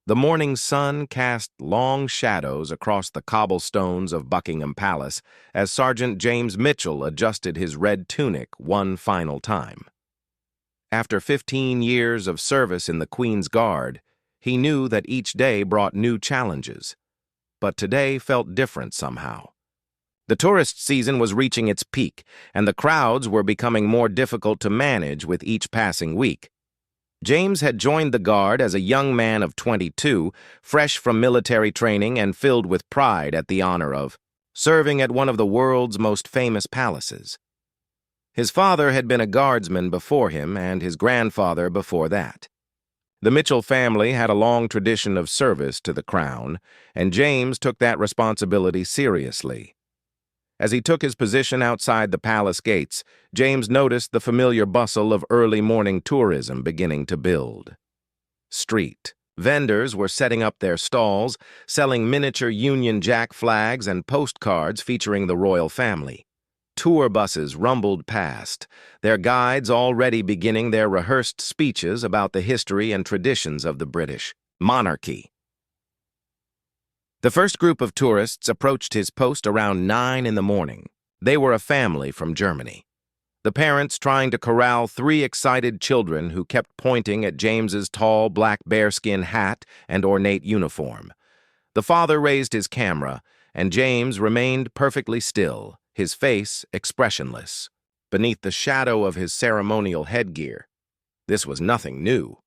The morning sun cast long shadows across the cobblestones of Buckingham Palace as Sergeant James Mitchell adjusted his red tunic one final time. After 15 years of service in the Queen's Guard, he knew that each day brought new challenges. But today felt different somehow. The tourist season was reaching its peak, and the crowds were becoming more difficult to manage with each passing week. James had joined the Guard as a young man of 22, fresh from military training and filled with pride at the honor of serving at one of the world's most famous palaces. His father had been a guardsman before him and his grandfather before that. The Mitchell family had a long tradition of service to the crown, and James took that responsibility seriously. As he took his position outside the palace gates, James noticed the familiar bustle of early morning tourism beginning to build. Street vendors were setting up their stalls, selling miniature Union Jack flags and postcards featuring the royal family. Tour buses rumbled past, their guides already beginning their rehearsed speeches about the history and traditions of the British monarchy. The first group of tourists approached his post around 9 in the morning. They were a family from Germany. The parents trying to corral 3 excited children who kept pointing at James's tall black bearskin hat and ornate uniform. The father raised his camera, and James remained perfectly still, his face expressionless, beneath the shadow of his ceremonial headgear. This was nothing new.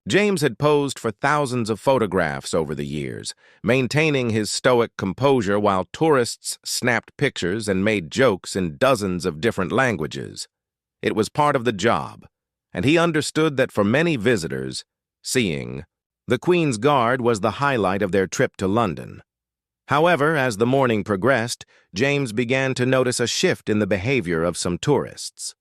James had posed for thousands of photographs over the years, maintaining his stoic composure while tourists snapped pictures and made jokes in dozens of different languages. It was part of the job, and he understood that for many visitors, seeing the Queen's Guard was the highlight of their trip to London. However, as the morning progressed, James began to notice a shift in the behavior of some tourists.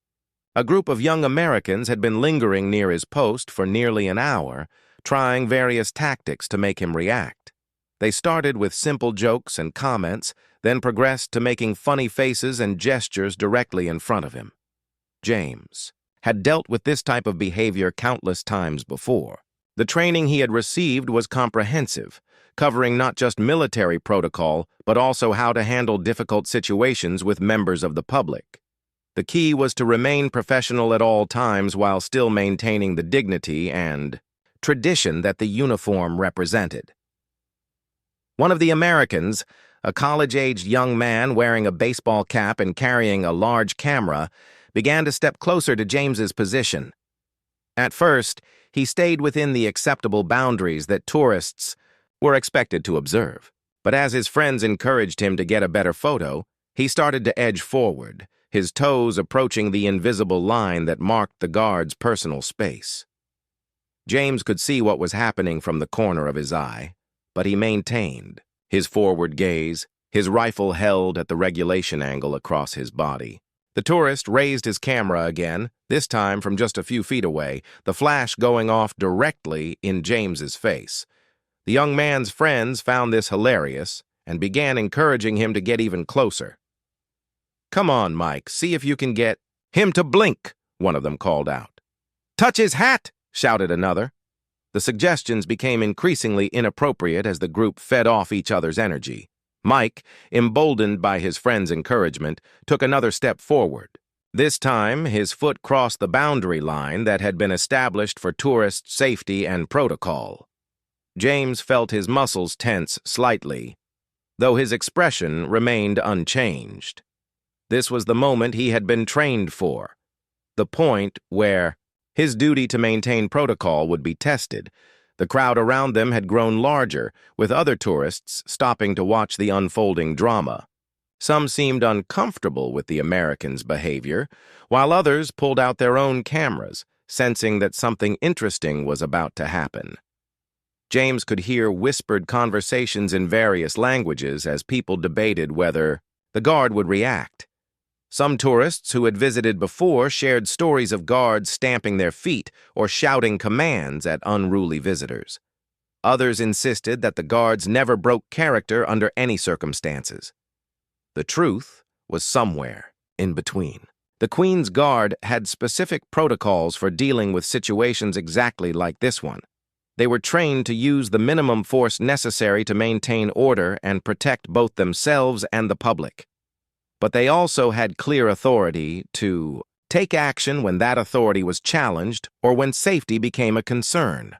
A group of young Americans had been lingering near his post for nearly an hour, trying various tactics to make him react. They started with simple jokes and comments, then progressed to making funny faces and gestures directly in front of him. James had dealt with this type of behavior countless times before. The training he had received was comprehensive, covering not just military protocol, but also how to handle difficult situations with members of the public. The key was to remain professional at all times while still maintaining the dignity and tradition that the uniform represented. One of the Americans, a college-aged young man wearing a baseball cap and carrying a large camera, began to step closer to James's position. At first, he stayed within the acceptable boundaries that tourists were expected to observe. But as his friends encouraged him to get a better photo, he started to edge forward, his toes approaching the invisible line that marked the guard's personal space. James could see what was happening from the corner of his eye, but he maintained his forward gaze, his rifle held at the regulation angle across his body. The tourist raised his camera again, this time from just a few feet away, the flash going off directly in James's face. The young man's friends found this hilarious and began encouraging him to get even closer. "Come on, Mike, see if you can get him to blink," one of them called out. "Touch his hat," shouted another. The suggestions became increasingly inappropriate as the group fed off each other's energy. Mike, emboldened by his friend's encouragement, took another step forward. This time, his foot crossed the boundary line that had been established for tourist safety and protocol. James felt his muscles tense slightly, though his expression remained unchanged. This was the moment he had been trained for, the point where his duty to maintain protocol would be tested. The crowd around them had grown larger, with other tourists stopping to watch the unfolding drama. Some seemed uncomfortable with the Americans' behavior, while others pulled out their own cameras, sensing that something interesting was about to happen. James could hear whispered conversations in various languages as people debated whether the guard would react. Some tourists who had visited before shared stories of guards stamping their feet or shouting commands at unruly visitors. Others insisted that the guards never broke character under any circumstances. The truth was somewhere in between. The Queen's Guard had specific protocols for dealing with situations exactly like this one. They were trained to use the minimum force necessary to maintain order and protect both themselves and the public. But they also had clear authority to take action when that authority was challenged or when safety became a concern.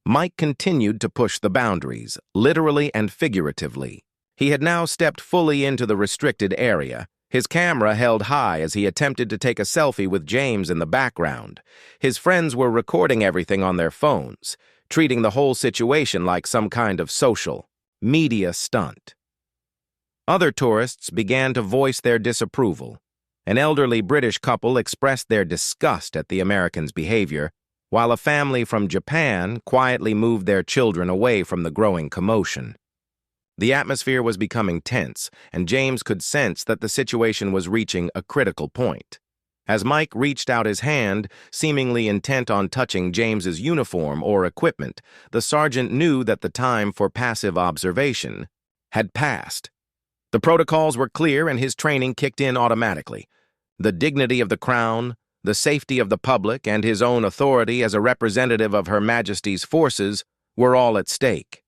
Mike continued to push the boundaries, literally and figuratively. He had now stepped fully into the restricted area, his camera held high as he attempted to take a selfie with James in the background. His friends were recording everything on their phones, treating the whole situation like some kind of social media stunt. Other tourists began to voice their disapproval. An elderly British couple expressed their disgust at the Americans' behavior, while a family from Japan quietly moved their children away from the growing commotion. The atmosphere was becoming tense, and James could sense that the situation was reaching a critical point. As Mike reached out his hand, seemingly intent on touching James's uniform or equipment, the sergeant knew that the time for passive observation had passed. The protocols were clear and his training kicked in automatically. The dignity of the crown, the safety of the public, and his own authority as a representative of Her Majesty's forces were all at stake.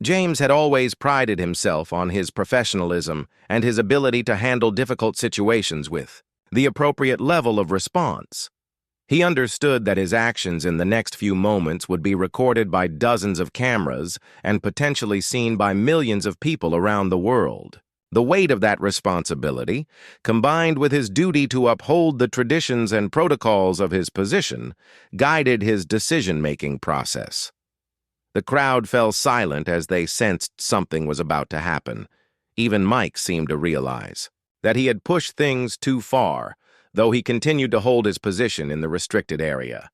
James had always prided himself on his professionalism and his ability to handle difficult situations with the appropriate level of response. He understood that his actions in the next few moments would be recorded by dozens of cameras and potentially seen by millions of people around the world. The weight of that responsibility, combined with his duty to uphold the traditions and protocols of his position, guided his decision-making process. The crowd fell silent as they sensed something was about to happen. Even Mike seemed to realize that he had pushed things too far, though he continued to hold his position in the restricted area.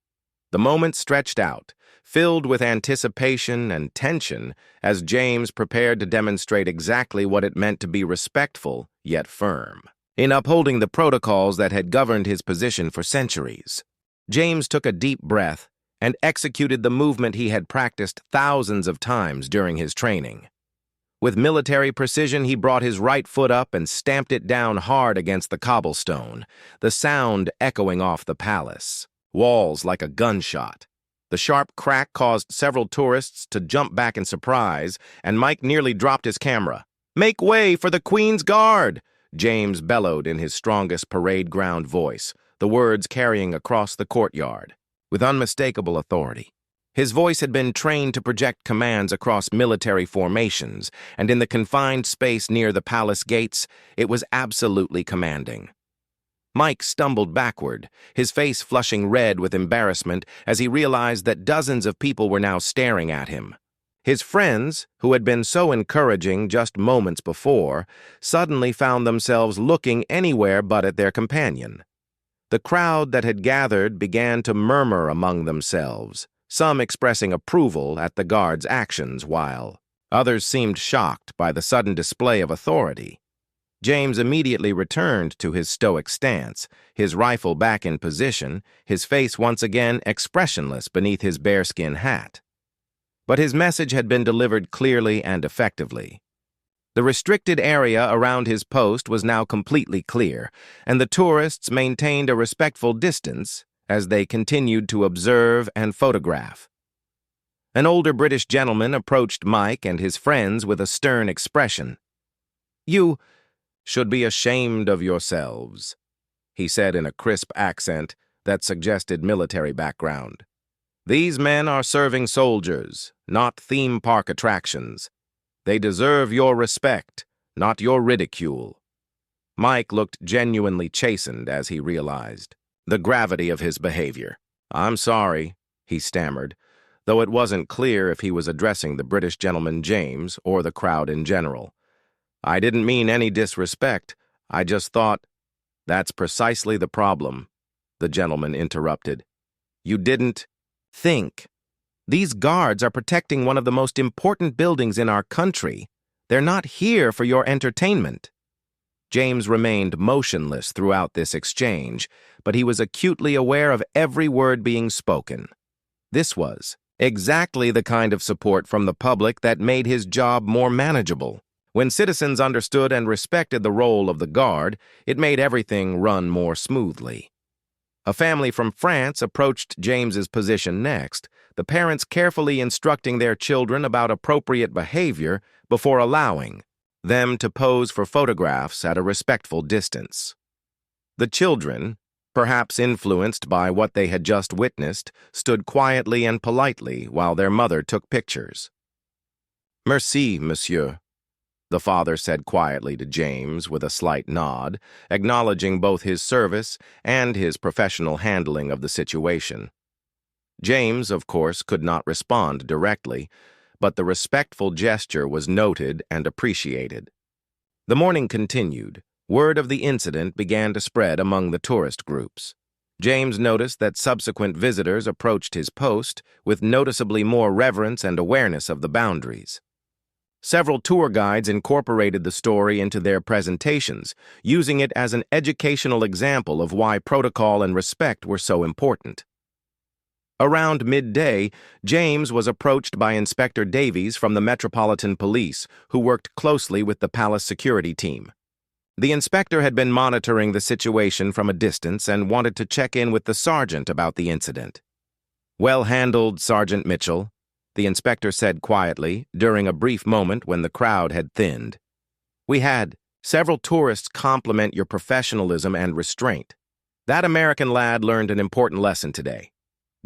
The moment stretched out, filled with anticipation and tension, as James prepared to demonstrate exactly what it meant to be respectful yet firm in upholding the protocols that had governed his position for centuries. James took a deep breath and executed the movement he had practiced thousands of times during his training. With military precision, he brought his right foot up and stamped it down hard against the cobblestone, the sound echoing off the palace walls like a gunshot. The sharp crack caused several tourists to jump back in surprise, and Mike nearly dropped his camera. "Make way for the Queen's Guard!" James bellowed in his strongest parade ground voice, the words carrying across the courtyard with unmistakable authority. His voice had been trained to project commands across military formations, and in the confined space near the palace gates, it was absolutely commanding. Mike stumbled backward, his face flushing red with embarrassment as he realized that dozens of people were now staring at him. His friends, who had been so encouraging just moments before, suddenly found themselves looking anywhere but at their companion. The crowd that had gathered began to murmur among themselves, some expressing approval at the guard's actions, while others seemed shocked by the sudden display of authority. James immediately returned to his stoic stance, his rifle back in position, his face once again expressionless beneath his bearskin hat. But his message had been delivered clearly and effectively. The restricted area around his post was now completely clear, and the tourists maintained a respectful distance as they continued to observe and photograph. An older British gentleman approached Mike and his friends with a stern expression. "You should be ashamed of yourselves," he said in a crisp accent that suggested military background. "These men are serving soldiers, not theme park attractions. They deserve your respect, not your ridicule." Mike looked genuinely chastened as he realized the gravity of his behavior. "I'm sorry," he stammered, though it wasn't clear if he was addressing the British gentleman James or the crowd in general. "I didn't mean any disrespect. I just thought—" "That's precisely the problem," the gentleman interrupted. "You didn't think. These guards are protecting one of the most important buildings in our country. They're not here for your entertainment." James remained motionless throughout this exchange, but he was acutely aware of every word being spoken. This was exactly the kind of support from the public that made his job more manageable. When citizens understood and respected the role of the guard, it made everything run more smoothly. A family from France approached James's position next, the parents carefully instructing their children about appropriate behavior before allowing them to pose for photographs at a respectful distance. The children, perhaps influenced by what they had just witnessed, stood quietly and politely while their mother took pictures. "Merci, monsieur," the father said quietly to James with a slight nod, acknowledging both his service and his professional handling of the situation. James, of course, could not respond directly, but the respectful gesture was noted and appreciated. The morning continued. Word of the incident began to spread among the tourist groups. James noticed that subsequent visitors approached his post with noticeably more reverence and awareness of the boundaries. Several tour guides incorporated the story into their presentations, using it as an educational example of why protocol and respect were so important. Around midday, James was approached by Inspector Davies from the Metropolitan Police, who worked closely with the palace security team. The inspector had been monitoring the situation from a distance and wanted to check in with the sergeant about the incident. "Well handled, Sergeant Mitchell," the inspector said quietly during a brief moment when the crowd had thinned. "We had several tourists compliment your professionalism and restraint. That American lad learned an important lesson today."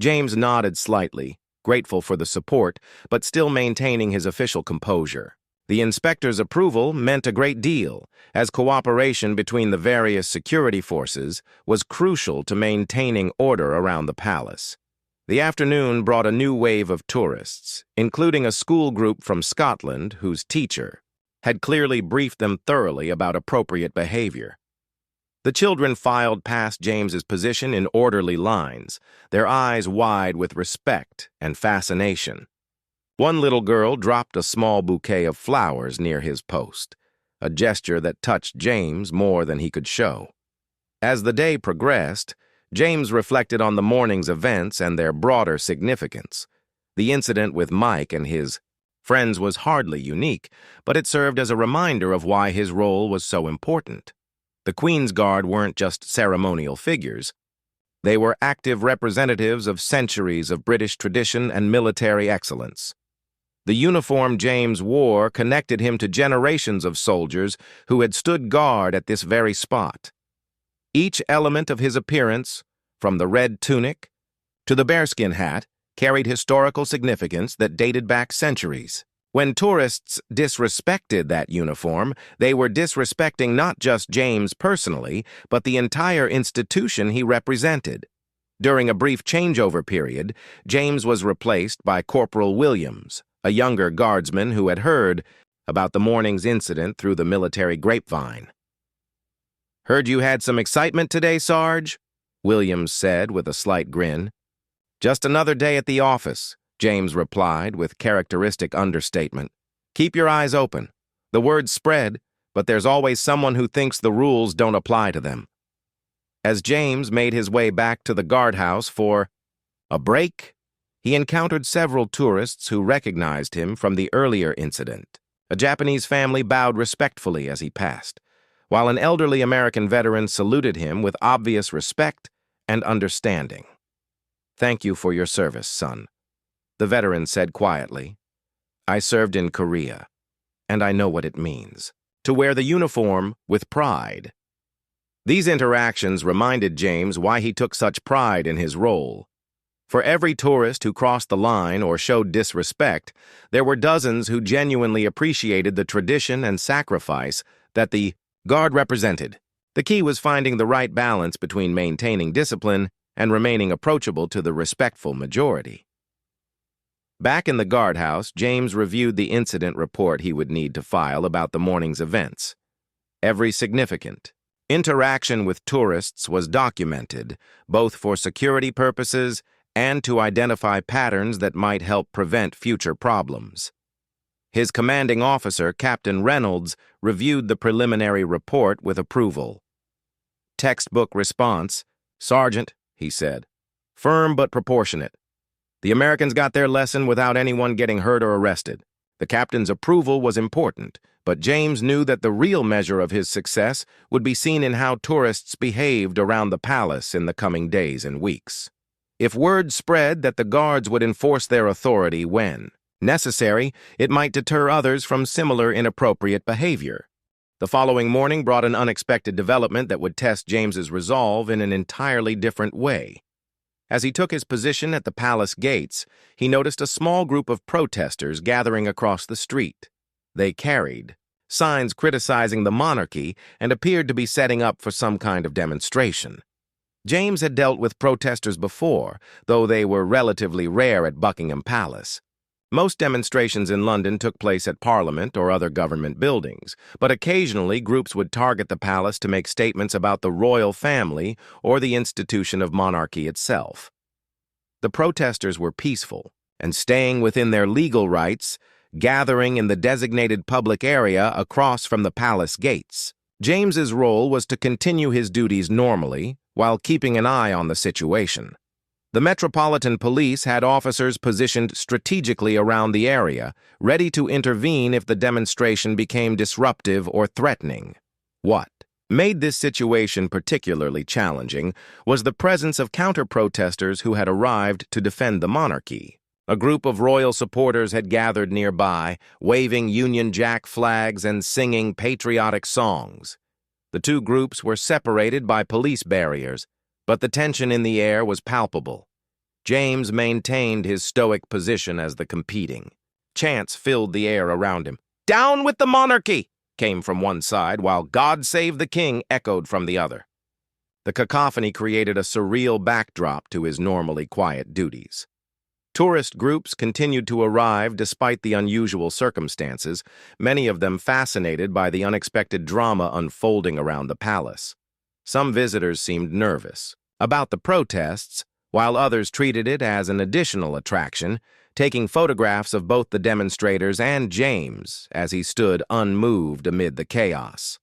James nodded slightly, grateful for the support, but still maintaining his official composure. The inspector's approval meant a great deal, as cooperation between the various security forces was crucial to maintaining order around the palace. The afternoon brought a new wave of tourists, including a school group from Scotland whose teacher had clearly briefed them thoroughly about appropriate behavior. The children filed past James's position in orderly lines, their eyes wide with respect and fascination. One little girl dropped a small bouquet of flowers near his post, a gesture that touched James more than he could show. As the day progressed, James reflected on the morning's events and their broader significance. The incident with Mike and his friends was hardly unique, but it served as a reminder of why his role was so important. The Queen's Guard weren't just ceremonial figures. They were active representatives of centuries of British tradition and military excellence. The uniform James wore connected him to generations of soldiers who had stood guard at this very spot. Each element of his appearance, from the red tunic to the bearskin hat, carried historical significance that dated back centuries. When tourists disrespected that uniform, they were disrespecting not just James personally, but the entire institution he represented. During a brief changeover period, James was replaced by Corporal Williams, a younger guardsman who had heard about the morning's incident through the military grapevine. "Heard you had some excitement today, Sarge?" Williams said with a slight grin. "Just another day at the office," James replied with characteristic understatement. "Keep your eyes open. The word's spread, but there's always someone who thinks the rules don't apply to them." As James made his way back to the guardhouse for a break, he encountered several tourists who recognized him from the earlier incident. A Japanese family bowed respectfully as he passed, while an elderly American veteran saluted him with obvious respect and understanding. "Thank you for your service, son," the veteran said quietly. "I served in Korea, and I know what it means to wear the uniform with pride." These interactions reminded James why he took such pride in his role. For every tourist who crossed the line or showed disrespect, there were dozens who genuinely appreciated the tradition and sacrifice that the Guard represented. The key was finding the right balance between maintaining discipline and remaining approachable to the respectful majority. Back in the guardhouse, James reviewed the incident report he would need to file about the morning's events. Every significant interaction with tourists was documented, both for security purposes and to identify patterns that might help prevent future problems. His commanding officer, Captain Reynolds, reviewed the preliminary report with approval. "Textbook response, Sergeant," he said. "Firm but proportionate. The Americans got their lesson without anyone getting hurt or arrested. The captain's approval was important, but James knew that the real measure of his success would be seen in how tourists behaved around the palace in the coming days and weeks. If word spread that the guards would enforce their authority when necessary, it might deter others from similar inappropriate behavior. The following morning brought an unexpected development that would test James's resolve in an entirely different way. As he took his position at the palace gates, he noticed a small group of protesters gathering across the street. They carried signs criticizing the monarchy and appeared to be setting up for some kind of demonstration. James had dealt with protesters before, though they were relatively rare at Buckingham Palace. Most demonstrations in London took place at Parliament or other government buildings, but occasionally groups would target the palace to make statements about the royal family or the institution of monarchy itself. The protesters were peaceful and staying within their legal rights, gathering in the designated public area across from the palace gates. James's role was to continue his duties normally while keeping an eye on the situation. The Metropolitan Police had officers positioned strategically around the area, ready to intervene if the demonstration became disruptive or threatening. What made this situation particularly challenging was the presence of counter-protesters who had arrived to defend the monarchy. A group of royal supporters had gathered nearby, waving Union Jack flags and singing patriotic songs. The two groups were separated by police barriers, but the tension in the air was palpable. James maintained his stoic position as the competing. Chants filled the air around him. "Down with the monarchy!" came from one side, while "God save the king" echoed from the other. The cacophony created a surreal backdrop to his normally quiet duties. Tourist groups continued to arrive despite the unusual circumstances, many of them fascinated by the unexpected drama unfolding around the palace. Some visitors seemed nervous about the protests, while others treated it as an additional attraction, taking photographs of both the demonstrators and James as he stood unmoved amid the chaos.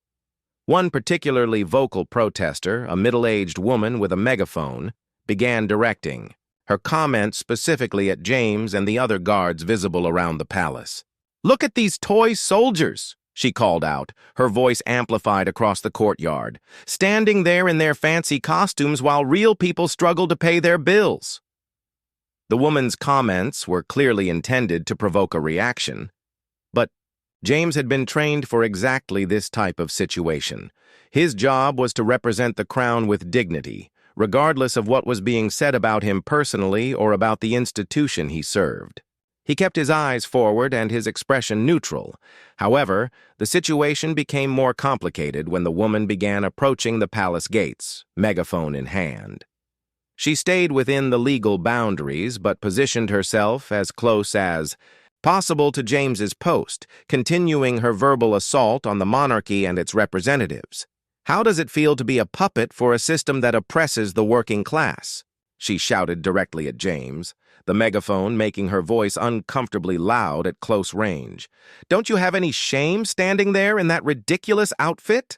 One particularly vocal protester, a middle-aged woman with a megaphone, began directing, her comments specifically at James and the other guards visible around the palace. "Look at these toy soldiers," she called out, her voice amplified across the courtyard, "standing there in their fancy costumes while real people struggle to pay their bills." The woman's comments were clearly intended to provoke a reaction, but James had been trained for exactly this type of situation. His job was to represent the crown with dignity, regardless of what was being said about him personally or about the institution he served. He kept his eyes forward and his expression neutral. However, the situation became more complicated when the woman began approaching the palace gates, megaphone in hand. She stayed within the legal boundaries but positioned herself as close as possible to James's post, continuing her verbal assault on the monarchy and its representatives. "How does it feel to be a puppet for a system that oppresses the working class?" she shouted directly at James, the megaphone making her voice uncomfortably loud at close range. "Don't you have any shame standing there in that ridiculous outfit?"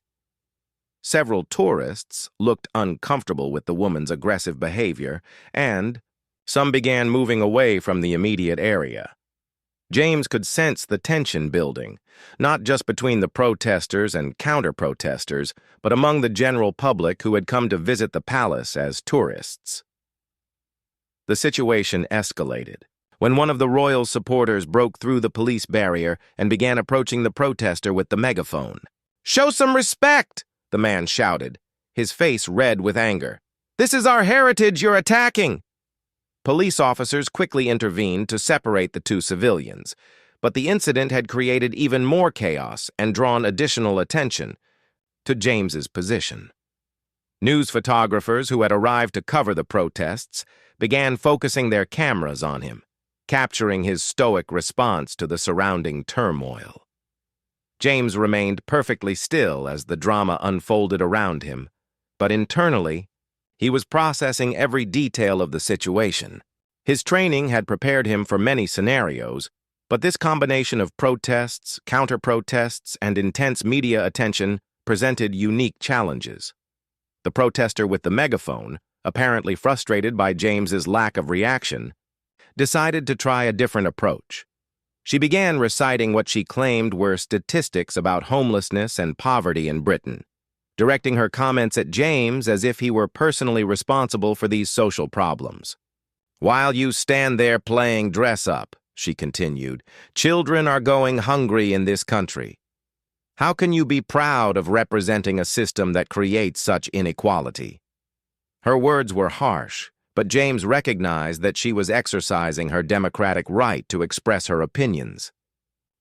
Several tourists looked uncomfortable with the woman's aggressive behavior, and some began moving away from the immediate area. James could sense the tension building, not just between the protesters and counter-protesters, but among the general public who had come to visit the palace as tourists. The situation escalated when one of the royal supporters broke through the police barrier and began approaching the protester with the megaphone. "Show some respect!" the man shouted, his face red with anger. "This is our heritage you're attacking!" Police officers quickly intervened to separate the two civilians, but the incident had created even more chaos and drawn additional attention to James's position. News photographers who had arrived to cover the protests began focusing their cameras on him, capturing his stoic response to the surrounding turmoil. James remained perfectly still as the drama unfolded around him, but internally, he was processing every detail of the situation. His training had prepared him for many scenarios, but this combination of protests, counter-protests, and intense media attention presented unique challenges. The protester with the megaphone, apparently frustrated by James's lack of reaction, decided to try a different approach. She began reciting what she claimed were statistics about homelessness and poverty in Britain, directing her comments at James as if he were personally responsible for these social problems. "While you stand there playing dress-up," she continued, "children are going hungry in this country. How can you be proud of representing a system that creates such inequality?" Her words were harsh, but James recognized that she was exercising her democratic right to express her opinions.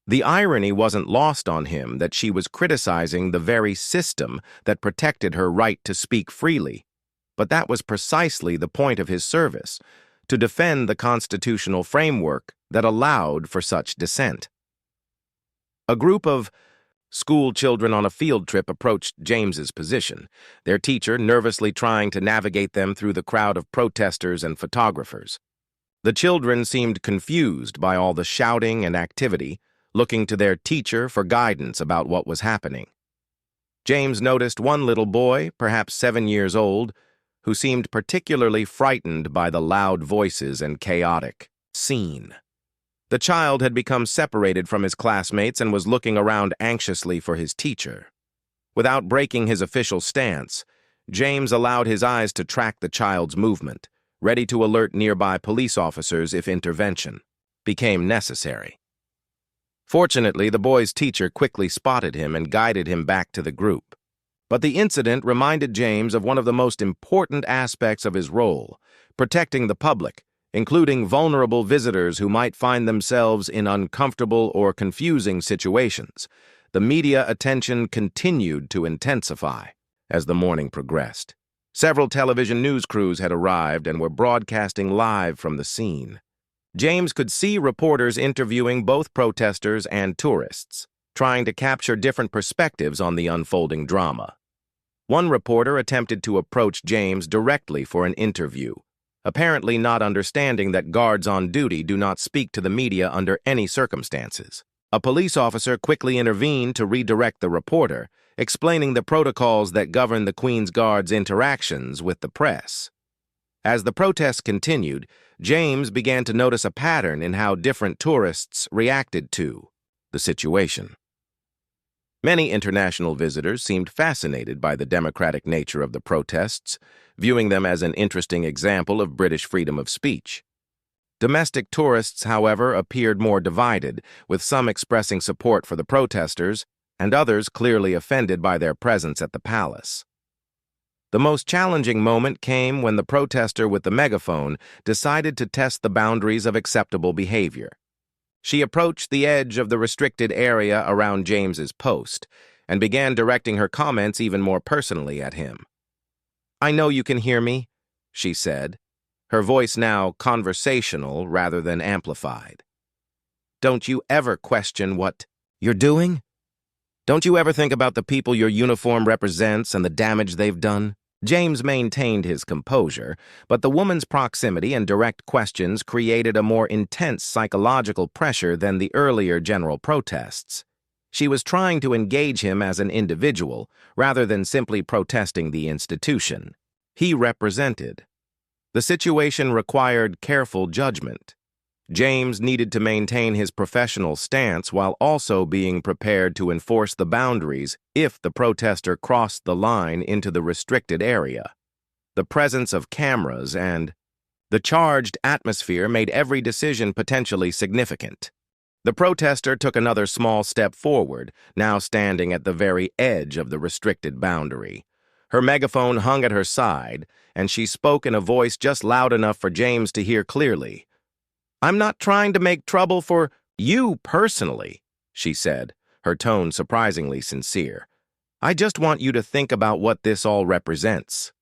The irony wasn't lost on him that she was criticizing the very system that protected her right to speak freely. But that was precisely the point of his service, to defend the constitutional framework that allowed for such dissent. A group of school children on a field trip approached James's position, their teacher nervously trying to navigate them through the crowd of protesters and photographers. The children seemed confused by all the shouting and activity, looking to their teacher for guidance about what was happening. James noticed one little boy, perhaps 7 years old, who seemed particularly frightened by the loud voices and chaotic scene. The child had become separated from his classmates and was looking around anxiously for his teacher. Without breaking his official stance, James allowed his eyes to track the child's movement, ready to alert nearby police officers if intervention became necessary. Fortunately, the boy's teacher quickly spotted him and guided him back to the group. But the incident reminded James of one of the most important aspects of his role, protecting the public, including vulnerable visitors who might find themselves in uncomfortable or confusing situations. The media attention continued to intensify as the morning progressed. Several television news crews had arrived and were broadcasting live from the scene. James could see reporters interviewing both protesters and tourists, trying to capture different perspectives on the unfolding drama. One reporter attempted to approach James directly for an interview, apparently not understanding that guards on duty do not speak to the media under any circumstances. A police officer quickly intervened to redirect the reporter, explaining the protocols that govern the Queen's Guard's interactions with the press. As the protests continued, James began to notice a pattern in how different tourists reacted to the situation. Many international visitors seemed fascinated by the democratic nature of the protests, viewing them as an interesting example of British freedom of speech. Domestic tourists, however, appeared more divided, with some expressing support for the protesters and others clearly offended by their presence at the palace. The most challenging moment came when the protester with the megaphone decided to test the boundaries of acceptable behavior. She approached the edge of the restricted area around James's post and began directing her comments even more personally at him. "I know you can hear me," she said, her voice now conversational rather than amplified. "Don't you ever question what you're doing? Don't you ever think about the people your uniform represents and the damage they've done?" James maintained his composure, but the woman's proximity and direct questions created a more intense psychological pressure than the earlier general protests. She was trying to engage him as an individual, rather than simply protesting the institution he represented. The situation required careful judgment. James needed to maintain his professional stance while also being prepared to enforce the boundaries if the protester crossed the line into the restricted area. The presence of cameras and the charged atmosphere made every decision potentially significant. The protester took another small step forward, now standing at the very edge of the restricted boundary. Her megaphone hung at her side, and she spoke in a voice just loud enough for James to hear clearly. "I'm not trying to make trouble for you personally," she said, her tone surprisingly sincere. "I just want you to think about what this all represents."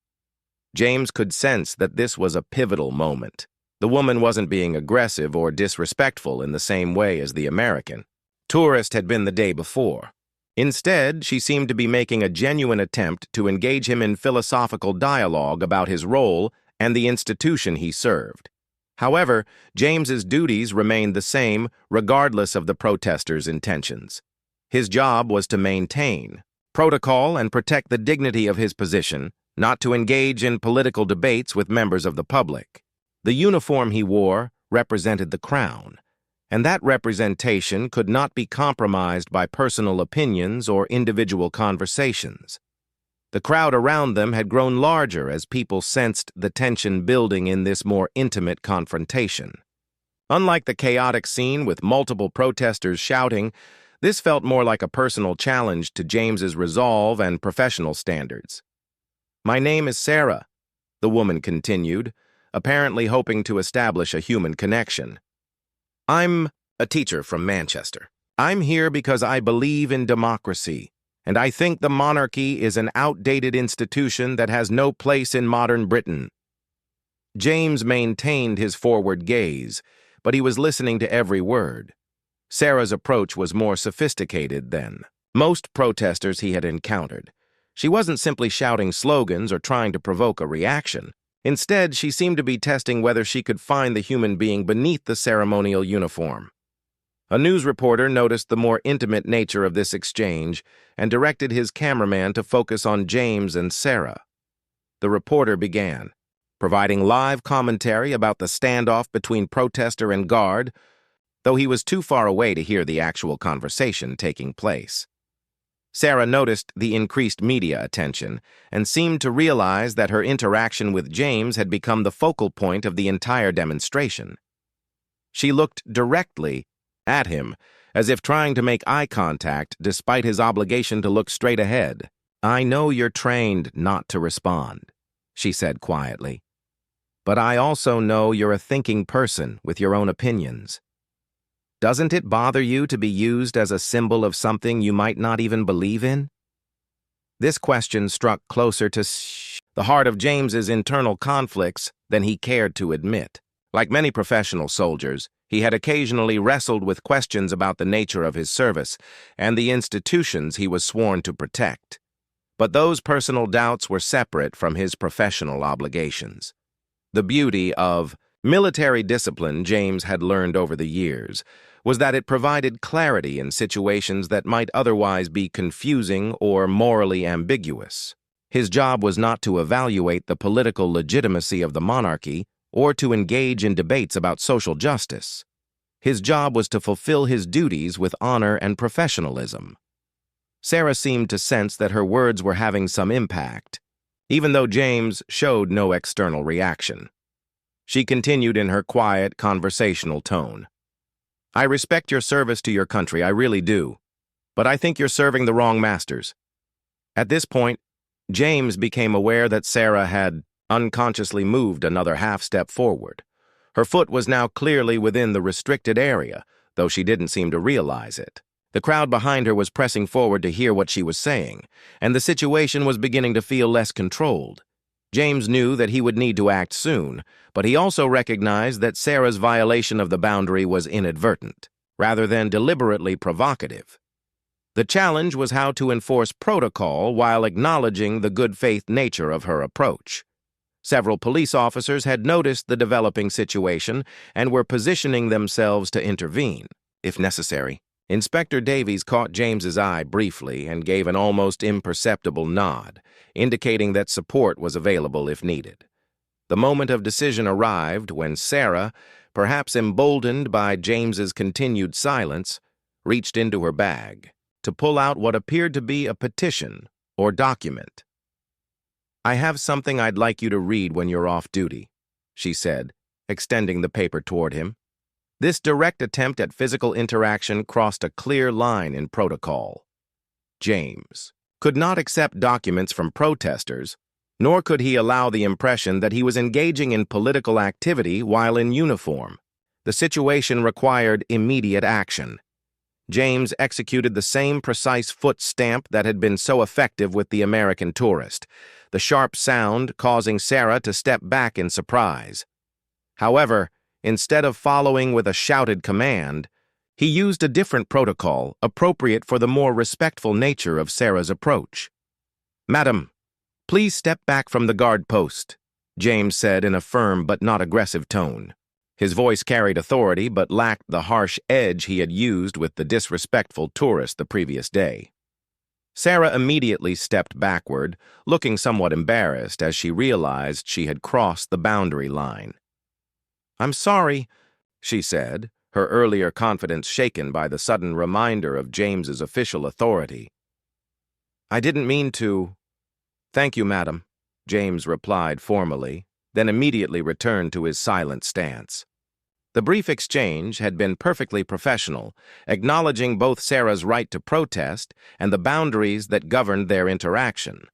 James could sense that this was a pivotal moment. The woman wasn't being aggressive or disrespectful in the same way as the American tourist had been the day before. Instead, she seemed to be making a genuine attempt to engage him in philosophical dialogue about his role and the institution he served. However, James's duties remained the same regardless of the protesters' intentions. His job was to maintain protocol and protect the dignity of his position, not to engage in political debates with members of the public. The uniform he wore represented the crown, and that representation could not be compromised by personal opinions or individual conversations. The crowd around them had grown larger as people sensed the tension building in this more intimate confrontation. Unlike the chaotic scene with multiple protesters shouting, this felt more like a personal challenge to James's resolve and professional standards. "My name is Sarah," the woman continued, apparently hoping to establish a human connection. "I'm a teacher from Manchester. I'm here because I believe in democracy, and I think the monarchy is an outdated institution that has no place in modern Britain." James maintained his forward gaze, but he was listening to every word. Sarah's approach was more sophisticated than most protesters he had encountered. She wasn't simply shouting slogans or trying to provoke a reaction. Instead, she seemed to be testing whether she could find the human being beneath the ceremonial uniform. A news reporter noticed the more intimate nature of this exchange and directed his cameraman to focus on James and Sarah. The reporter began, providing live commentary about the standoff between protester and guard, though he was too far away to hear the actual conversation taking place. Sarah noticed the increased media attention and seemed to realize that her interaction with James had become the focal point of the entire demonstration. She looked directly at him, as if trying to make eye contact despite his obligation to look straight ahead. "I know you're trained not to respond," she said quietly. "But I also know you're a thinking person with your own opinions. Doesn't it bother you to be used as a symbol of something you might not even believe in?" This question struck closer to the heart of James's internal conflicts than he cared to admit. Like many professional soldiers, he had occasionally wrestled with questions about the nature of his service and the institutions he was sworn to protect. But those personal doubts were separate from his professional obligations. The beauty of military discipline James had learned over the years was that it provided clarity in situations that might otherwise be confusing or morally ambiguous. His job was not to evaluate the political legitimacy of the monarchy or to engage in debates about social justice. His job was to fulfill his duties with honor and professionalism. Sarah seemed to sense that her words were having some impact, even though James showed no external reaction. She continued in her quiet, conversational tone. "I respect your service to your country, I really do. But I think you're serving the wrong masters." At this point, James became aware that Sarah had unconsciously moved another half-step forward. Her foot was now clearly within the restricted area, though she didn't seem to realize it. The crowd behind her was pressing forward to hear what she was saying, and the situation was beginning to feel less controlled. James knew that he would need to act soon, but he also recognized that Sarah's violation of the boundary was inadvertent, rather than deliberately provocative. The challenge was how to enforce protocol while acknowledging the good-faith nature of her approach. Several police officers had noticed the developing situation and were positioning themselves to intervene, if necessary. Inspector Davies caught James's eye briefly and gave an almost imperceptible nod, indicating that support was available if needed. The moment of decision arrived when Sarah, perhaps emboldened by James's continued silence, reached into her bag to pull out what appeared to be a petition or document. "I have something I'd like you to read when you're off duty," she said, extending the paper toward him. This direct attempt at physical interaction crossed a clear line in protocol. James could not accept documents from protesters, nor could he allow the impression that he was engaging in political activity while in uniform. The situation required immediate action. James executed the same precise foot stamp that had been so effective with the American tourist, the sharp sound causing Sarah to step back in surprise. However, instead of following with a shouted command, he used a different protocol appropriate for the more respectful nature of Sarah's approach. "Madam, please step back from the guard post," James said in a firm but not aggressive tone. His voice carried authority but lacked the harsh edge he had used with the disrespectful tourist the previous day. Sarah immediately stepped backward, looking somewhat embarrassed as she realized she had crossed the boundary line. "I'm sorry," she said, her earlier confidence shaken by the sudden reminder of James's official authority. "I didn't mean to." "Thank you, madam," James replied formally, then immediately returned to his silent stance. The brief exchange had been perfectly professional, acknowledging both Sarah's right to protest and the boundaries that governed their interaction.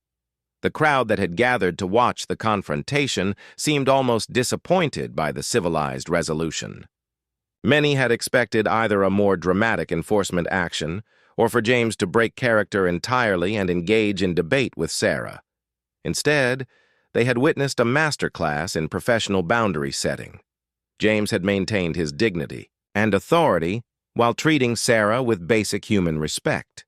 The crowd that had gathered to watch the confrontation seemed almost disappointed by the civilized resolution. Many had expected either a more dramatic enforcement action or for James to break character entirely and engage in debate with Sarah. Instead, they had witnessed a masterclass in professional boundary setting. James had maintained his dignity and authority while treating Sarah with basic human respect.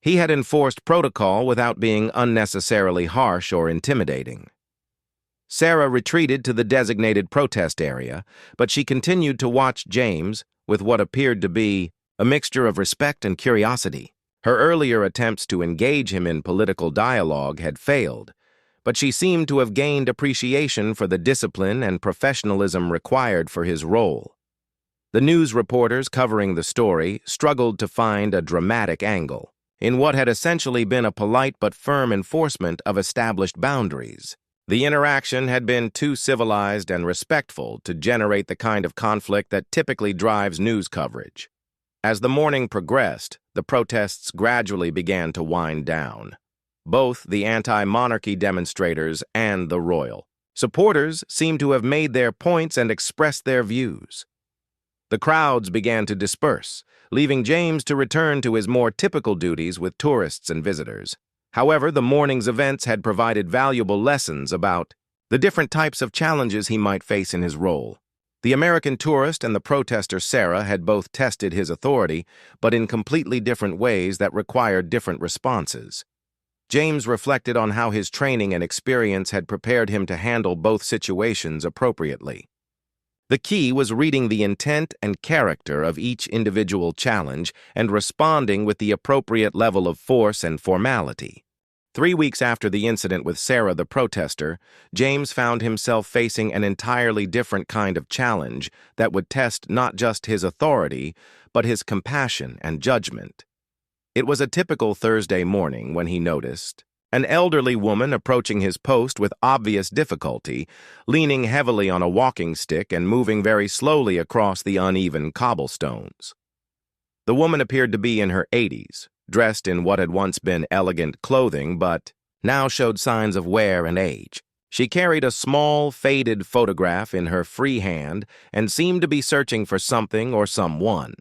He had enforced protocol without being unnecessarily harsh or intimidating. Sarah retreated to the designated protest area, but she continued to watch James with what appeared to be a mixture of respect and curiosity. Her earlier attempts to engage him in political dialogue had failed, but she seemed to have gained appreciation for the discipline and professionalism required for his role. The news reporters covering the story struggled to find a dramatic angle in what had essentially been a polite but firm enforcement of established boundaries. The interaction had been too civilized and respectful to generate the kind of conflict that typically drives news coverage. As the morning progressed, the protests gradually began to wind down. Both the anti-monarchy demonstrators and the royal supporters seemed to have made their points and expressed their views. The crowds began to disperse, leaving James to return to his more typical duties with tourists and visitors. However, the morning's events had provided valuable lessons about the different types of challenges he might face in his role. The American tourist and the protester Sarah had both tested his authority, but in completely different ways that required different responses. James reflected on how his training and experience had prepared him to handle both situations appropriately. The key was reading the intent and character of each individual challenge and responding with the appropriate level of force and formality. 3 weeks after the incident with Sarah the protester, James found himself facing an entirely different kind of challenge that would test not just his authority, but his compassion and judgment. It was a typical Thursday morning when he noticed an elderly woman approaching his post with obvious difficulty, leaning heavily on a walking stick and moving very slowly across the uneven cobblestones. The woman appeared to be in her 80s, dressed in what had once been elegant clothing but now showed signs of wear and age. She carried a small, faded photograph in her free hand and seemed to be searching for something or someone.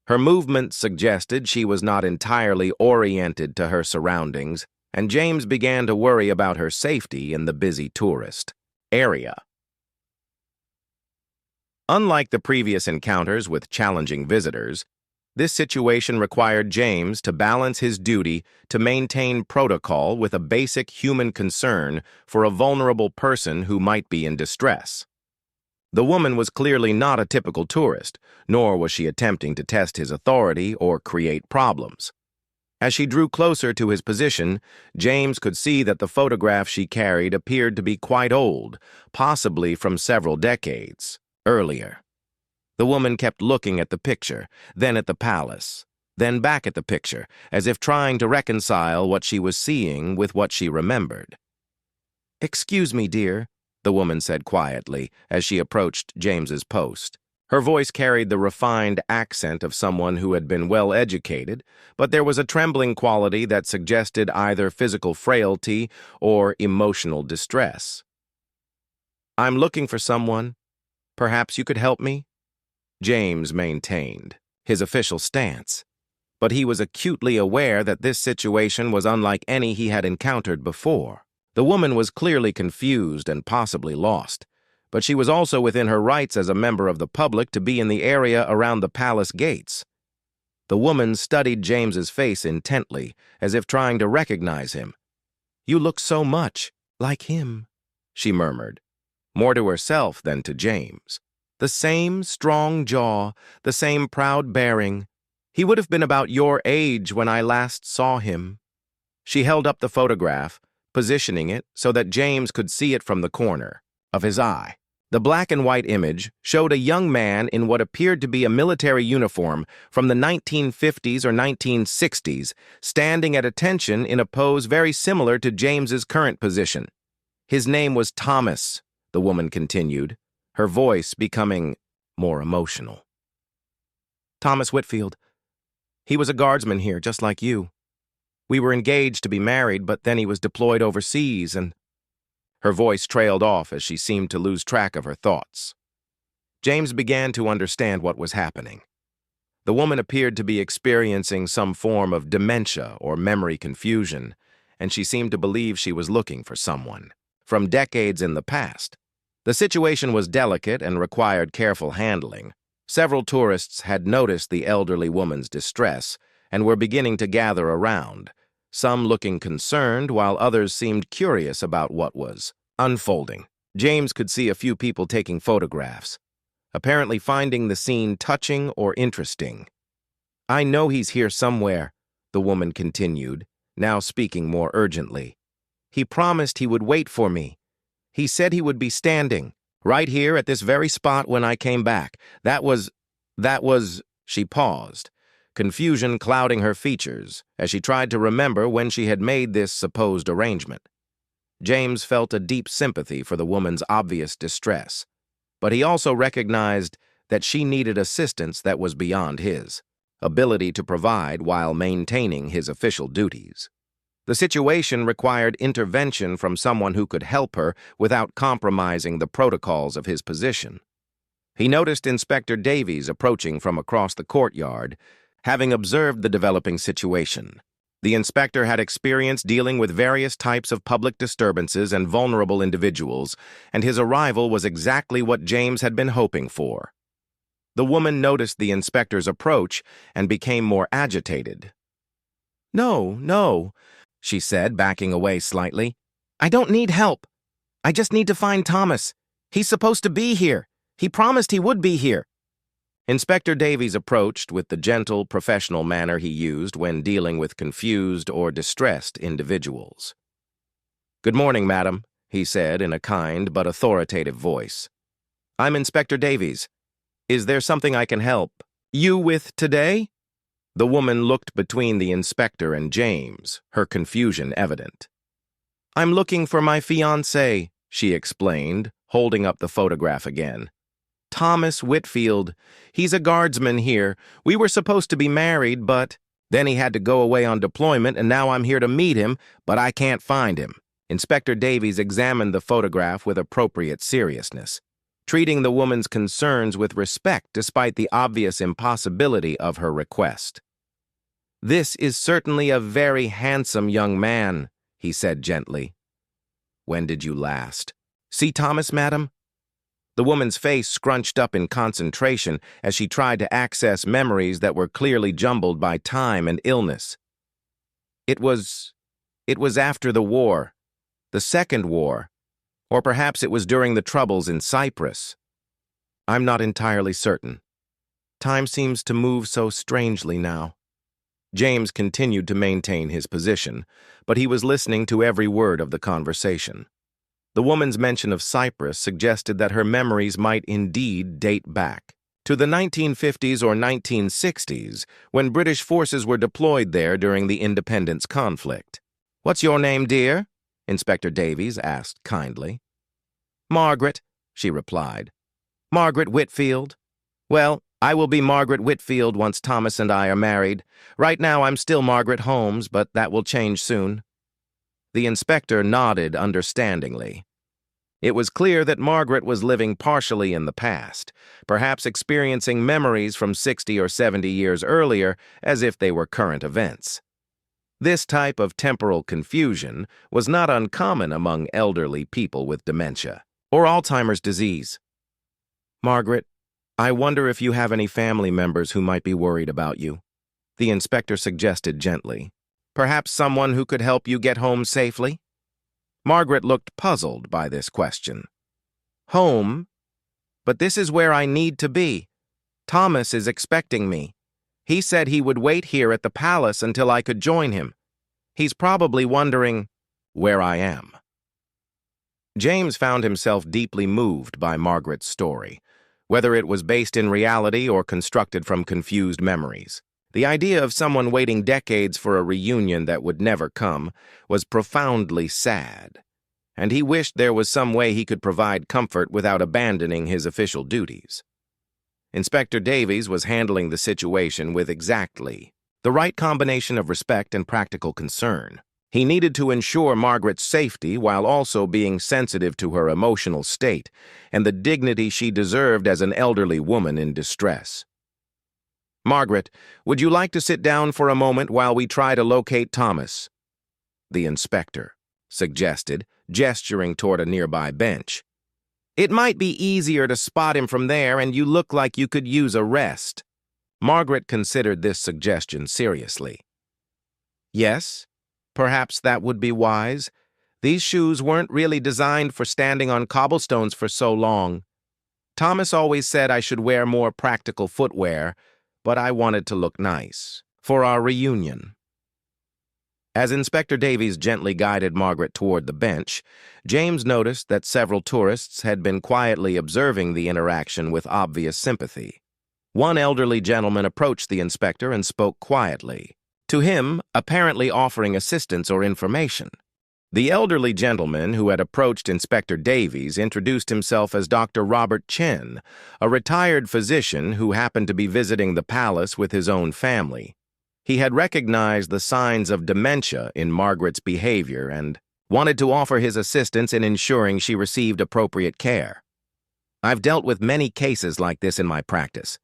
Her movements suggested she was not entirely oriented to her surroundings, and James began to worry about her safety in the busy tourist area. Unlike the previous encounters with challenging visitors, this situation required James to balance his duty to maintain protocol with a basic human concern for a vulnerable person who might be in distress. The woman was clearly not a typical tourist, nor was she attempting to test his authority or create problems. As she drew closer to his position, James could see that the photograph she carried appeared to be quite old, possibly from several decades earlier. The woman kept looking at the picture, then at the palace, then back at the picture, as if trying to reconcile what she was seeing with what she remembered. "Excuse me, dear," the woman said quietly as she approached James's post. Her voice carried the refined accent of someone who had been well educated, but there was a trembling quality that suggested either physical frailty or emotional distress. "I'm looking for someone. Perhaps you could help me?" James maintained his official stance, but he was acutely aware that this situation was unlike any he had encountered before. The woman was clearly confused and possibly lost, but she was also within her rights as a member of the public to be in the area around the palace gates. The woman studied James's face intently, as if trying to recognize him. "You look so much like him," she murmured, more to herself than to James. "The same strong jaw, the same proud bearing. He would have been about your age when I last saw him." She held up the photograph, positioning it so that James could see it from the corner of his eye. The black and white image showed a young man in what appeared to be a military uniform from the 1950s or 1960s, standing at attention in a pose very similar to James's current position. His name was Thomas, the woman continued, her voice becoming more emotional. Thomas Whitfield. He was a guardsman here, just like you. We were engaged to be married, but then he was deployed overseas, and... Her voice trailed off as she seemed to lose track of her thoughts. James began to understand what was happening. The woman appeared to be experiencing some form of dementia or memory confusion, and she seemed to believe she was looking for someone from decades in the past. The situation was delicate and required careful handling. Several tourists had noticed the elderly woman's distress and were beginning to gather around, some looking concerned while others seemed curious about what was unfolding. James could see a few people taking photographs, apparently finding the scene touching or interesting. "I know he's here somewhere," the woman continued, now speaking more urgently. "He promised he would wait for me. He said he would be standing right here at this very spot when I came back. That was... She paused, confusion clouding her features as she tried to remember when she had made this supposed arrangement. James felt a deep sympathy for the woman's obvious distress, but he also recognized that she needed assistance that was beyond his ability to provide while maintaining his official duties. The situation required intervention from someone who could help her without compromising the protocols of his position. He noticed Inspector Davies approaching from across the courtyard, having observed the developing situation. The inspector had experience dealing with various types of public disturbances and vulnerable individuals, and his arrival was exactly what James had been hoping for. The woman noticed the inspector's approach and became more agitated. No, she said, backing away slightly. "I don't need help. I just need to find Thomas. He's supposed to be here. He promised he would be here." Inspector Davies approached with the gentle, professional manner he used when dealing with confused or distressed individuals. "Good morning, madam," he said in a kind but authoritative voice. "I'm Inspector Davies. Is there something I can help you with today?" The woman looked between the inspector and James, her confusion evident. "I'm looking for my fiancé," she explained, holding up the photograph again. "Thomas Whitfield. He's a guardsman here. We were supposed to be married, but then he had to go away on deployment, and now I'm here to meet him, but I can't find him." Inspector Davies examined the photograph with appropriate seriousness, treating the woman's concerns with respect despite the obvious impossibility of her request. "This is certainly a very handsome young man," he said gently. "When did you last see Thomas, madam?" The woman's face scrunched up in concentration as she tried to access memories that were clearly jumbled by time and illness. It was after the war, the Second War, or perhaps it was during the troubles in Cyprus. I'm not entirely certain. Time seems to move so strangely now." James continued to maintain his position, but he was listening to every word of the conversation. The woman's mention of Cyprus suggested that her memories might indeed date back to the 1950s or 1960s, when British forces were deployed there during the independence conflict. "What's your name, dear?" Inspector Davies asked kindly. "Margaret," she replied. "Margaret Whitfield. Well, I will be Margaret Whitfield once Thomas and I are married. Right now I'm still Margaret Holmes, but that will change soon." The inspector nodded understandingly. It was clear that Margaret was living partially in the past, perhaps experiencing memories from 60 or 70 years earlier as if they were current events. This type of temporal confusion was not uncommon among elderly people with dementia or Alzheimer's disease. "Margaret, I wonder if you have any family members who might be worried about you," the inspector suggested gently. "Perhaps someone who could help you get home safely?" Margaret looked puzzled by this question. "Home? But this is where I need to be. Thomas is expecting me. He said he would wait here at the palace until I could join him. He's probably wondering where I am." James found himself deeply moved by Margaret's story, whether it was based in reality or constructed from confused memories. The idea of someone waiting decades for a reunion that would never come was profoundly sad, and he wished there was some way he could provide comfort without abandoning his official duties. Inspector Davies was handling the situation with exactly the right combination of respect and practical concern. He needed to ensure Margaret's safety while also being sensitive to her emotional state and the dignity she deserved as an elderly woman in distress. "Margaret, would you like to sit down for a moment while we try to locate Thomas?" the inspector suggested, gesturing toward a nearby bench. "It might be easier to spot him from there, and you look like you could use a rest." Margaret considered this suggestion seriously. Yes, perhaps that would be wise. These shoes weren't really designed for standing on cobblestones for so long. Thomas always said I should wear more practical footwear, but I wanted to look nice for our reunion. As Inspector Davies gently guided Margaret toward the bench, James noticed that several tourists had been quietly observing the interaction with obvious sympathy. One elderly gentleman approached the inspector and spoke quietly, to him apparently offering assistance or information. The elderly gentleman who had approached Inspector Davies introduced himself as Dr. Robert Chen, a retired physician who happened to be visiting the palace with his own family. He had recognized the signs of dementia in Margaret's behavior and wanted to offer his assistance in ensuring she received appropriate care. "I've dealt with many cases like this in my practice,"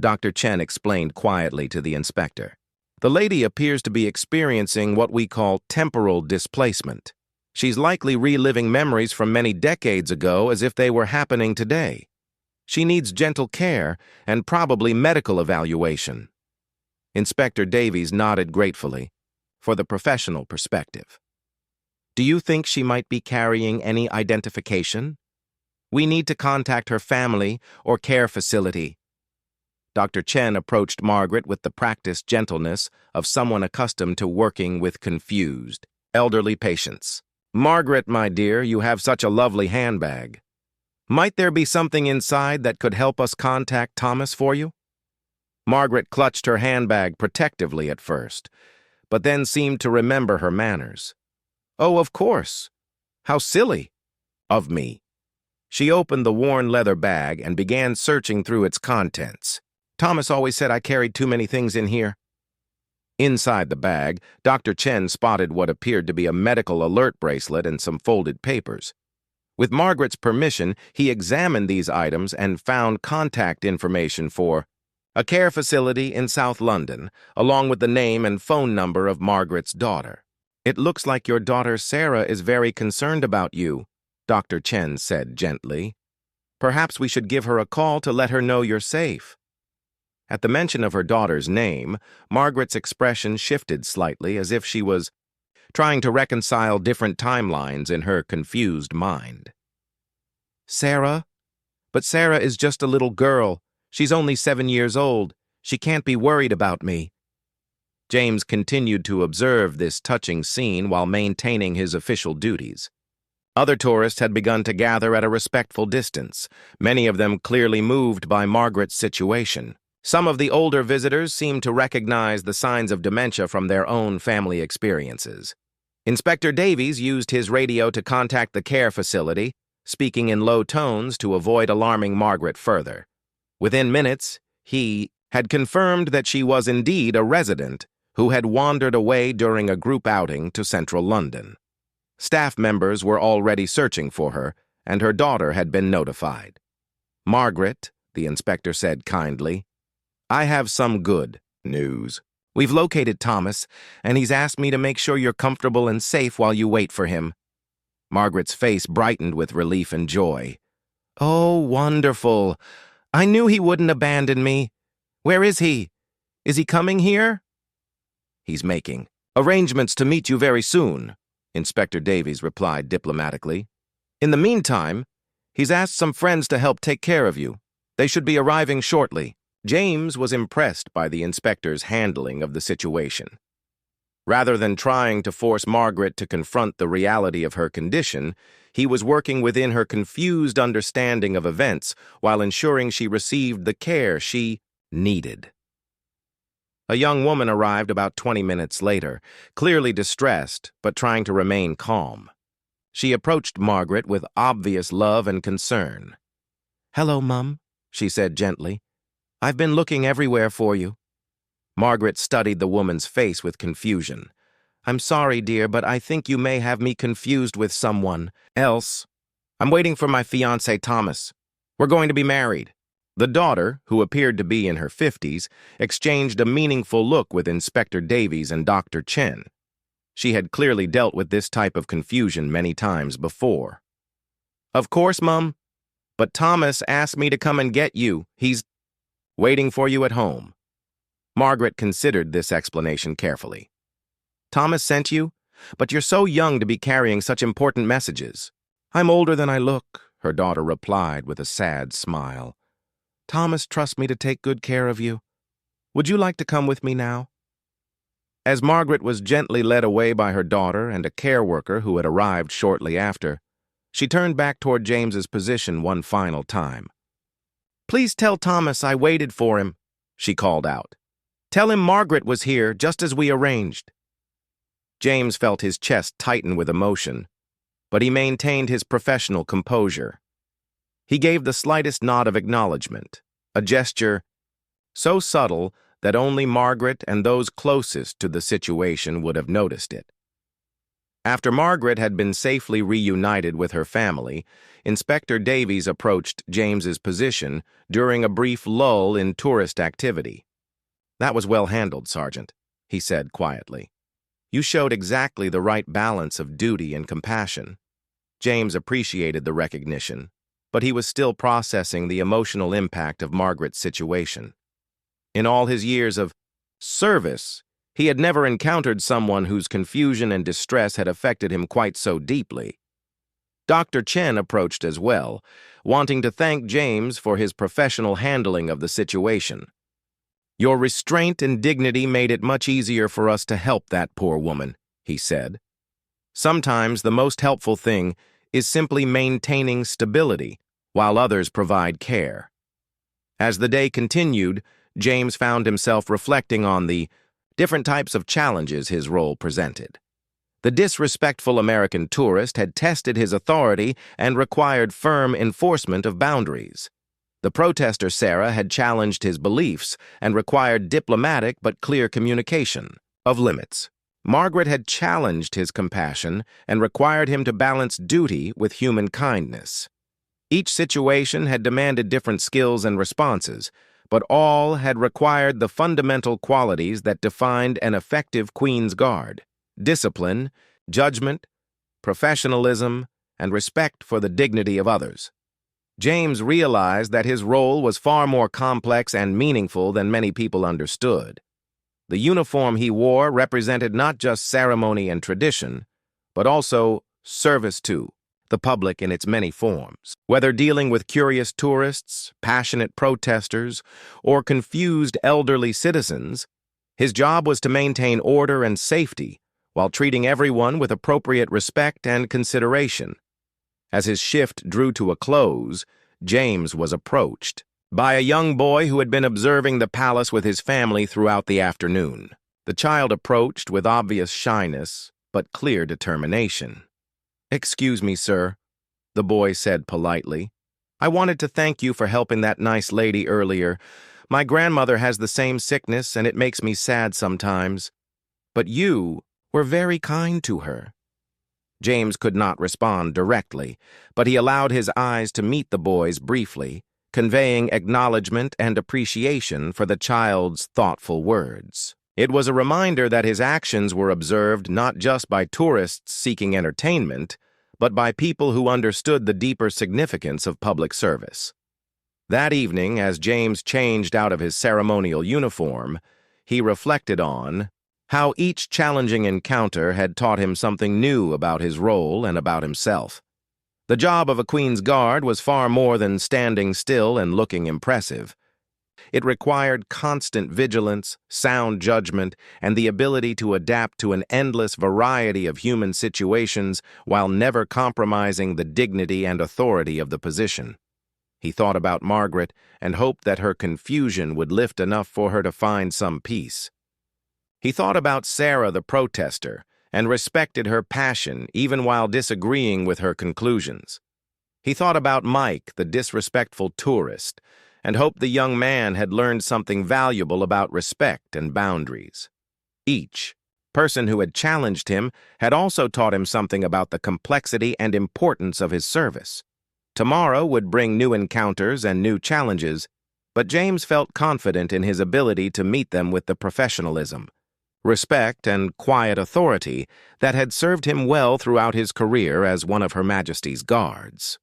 Dr. Chen explained quietly to the inspector. "The lady appears to be experiencing what we call temporal displacement. She's likely reliving memories from many decades ago as if they were happening today. She needs gentle care and probably medical evaluation." Inspector Davies nodded gratefully for the professional perspective. "Do you think she might be carrying any identification? We need to contact her family or care facility." Dr. Chen approached Margaret with the practiced gentleness of someone accustomed to working with confused, elderly patients. "Margaret, my dear, you have such a lovely handbag. Might there be something inside that could help us contact Thomas for you?" Margaret clutched her handbag protectively at first, but then seemed to remember her manners. "Oh, of course. How silly of me." She opened the worn leather bag and began searching through its contents. "Thomas always said I carried too many things in here." Inside the bag, Dr. Chen spotted what appeared to be a medical alert bracelet and some folded papers. With Margaret's permission, he examined these items and found contact information for a care facility in South London, along with the name and phone number of Margaret's daughter. "It looks like your daughter Sarah is very concerned about you," Dr. Chen said gently. "Perhaps we should give her a call to let her know you're safe." At the mention of her daughter's name, Margaret's expression shifted slightly as if she was trying to reconcile different timelines in her confused mind. "Sarah? But Sarah is just a little girl. She's only 7 years old. She can't be worried about me." James continued to observe this touching scene while maintaining his official duties. Other tourists had begun to gather at a respectful distance, many of them clearly moved by Margaret's situation. Some of the older visitors seemed to recognize the signs of dementia from their own family experiences. Inspector Davies used his radio to contact the care facility, speaking in low tones to avoid alarming Margaret further. Within minutes, he had confirmed that she was indeed a resident who had wandered away during a group outing to central London. Staff members were already searching for her, and her daughter had been notified. "Margaret," the inspector said kindly, "I have some good news. We've located Thomas, and he's asked me to make sure you're comfortable and safe while you wait for him." Margaret's face brightened with relief and joy. "Oh, wonderful. I knew he wouldn't abandon me. Where is he? Is he coming here?" "He's making arrangements to meet you very soon," Inspector Davies replied diplomatically. "In the meantime, he's asked some friends to help take care of you. They should be arriving shortly." James was impressed by the inspector's handling of the situation. Rather than trying to force Margaret to confront the reality of her condition, He was working within her confused understanding of events while ensuring she received the care she needed. A young woman arrived about 20 minutes later, clearly distressed but trying to remain calm. She approached Margaret with obvious love and concern. "Hello, Mum," she said gently. "I've been looking everywhere for you." Margaret studied the woman's face with confusion. "I'm sorry, dear, but I think you may have me confused with someone else. I'm waiting for my fiancé, Thomas. We're going to be married." The daughter, who appeared to be in her 50s, exchanged a meaningful look with Inspector Davies and Dr. Chen. She had clearly dealt with this type of confusion many times before. "Of course, Mum. But Thomas asked me to come and get you. He's waiting for you at home." Margaret considered this explanation carefully. "Thomas sent you? But you're so young to be carrying such important messages." "I'm older than I look," her daughter replied with a sad smile. "Thomas trusts me to take good care of you. Would you like to come with me now?" As Margaret was gently led away by her daughter and a care worker who had arrived shortly after, she turned back toward James's position one final time. "Please tell Thomas I waited for him," she called out. "Tell him Margaret was here just as we arranged." James felt his chest tighten with emotion, but he maintained his professional composure. He gave the slightest nod of acknowledgement, a gesture so subtle that only Margaret and those closest to the situation would have noticed it. After Margaret had been safely reunited with her family, Inspector Davies approached James's position during a brief lull in tourist activity. "That was well handled, Sergeant," he said quietly. "You showed exactly the right balance of duty and compassion." James appreciated the recognition, but he was still processing the emotional impact of Margaret's situation. In all his years of service, he had never encountered someone whose confusion and distress had affected him quite so deeply. Dr. Chen approached as well, wanting to thank James for his professional handling of the situation. "Your restraint and dignity made it much easier for us to help that poor woman," he said. "Sometimes the most helpful thing is simply maintaining stability while others provide care." As the day continued, James found himself reflecting on the different types of challenges his role presented. The disrespectful American tourist had tested his authority and required firm enforcement of boundaries. The protester Sarah had challenged his beliefs and required diplomatic but clear communication of limits. Margaret had challenged his compassion and required him to balance duty with human kindness. Each situation had demanded different skills and responses, but all had required the fundamental qualities that defined an effective Queen's Guard: discipline, judgment, professionalism, and respect for the dignity of others. James realized that his role was far more complex and meaningful than many people understood. The uniform he wore represented not just ceremony and tradition, but also service to the public in its many forms. Whether dealing with curious tourists, passionate protesters, or confused elderly citizens, his job was to maintain order and safety while treating everyone with appropriate respect and consideration. As his shift drew to a close, James was approached by a young boy who had been observing the palace with his family throughout the afternoon. The child approached with obvious shyness but clear determination. "Excuse me, sir," the boy said politely. "I wanted to thank you for helping that nice lady earlier. My grandmother has the same sickness, and it makes me sad sometimes. But you were very kind to her." James could not respond directly, but he allowed his eyes to meet the boy's briefly, conveying acknowledgement and appreciation for the child's thoughtful words. It was a reminder that his actions were observed not just by tourists seeking entertainment, but by people who understood the deeper significance of public service. That evening, as James changed out of his ceremonial uniform, he reflected on how each challenging encounter had taught him something new about his role and about himself. The job of a Queen's Guard was far more than standing still and looking impressive. It required constant vigilance, sound judgment, and the ability to adapt to an endless variety of human situations while never compromising the dignity and authority of the position. He thought about Margaret and hoped that her confusion would lift enough for her to find some peace. He thought about Sarah the protester and respected her passion even while disagreeing with her conclusions. He thought about Mike, the disrespectful tourist, and hoped the young man had learned something valuable about respect and boundaries. Each person who had challenged him had also taught him something about the complexity and importance of his service. Tomorrow would bring new encounters and new challenges, but James felt confident in his ability to meet them with the professionalism, respect, and quiet authority that had served him well throughout his career as one of Her Majesty's guards.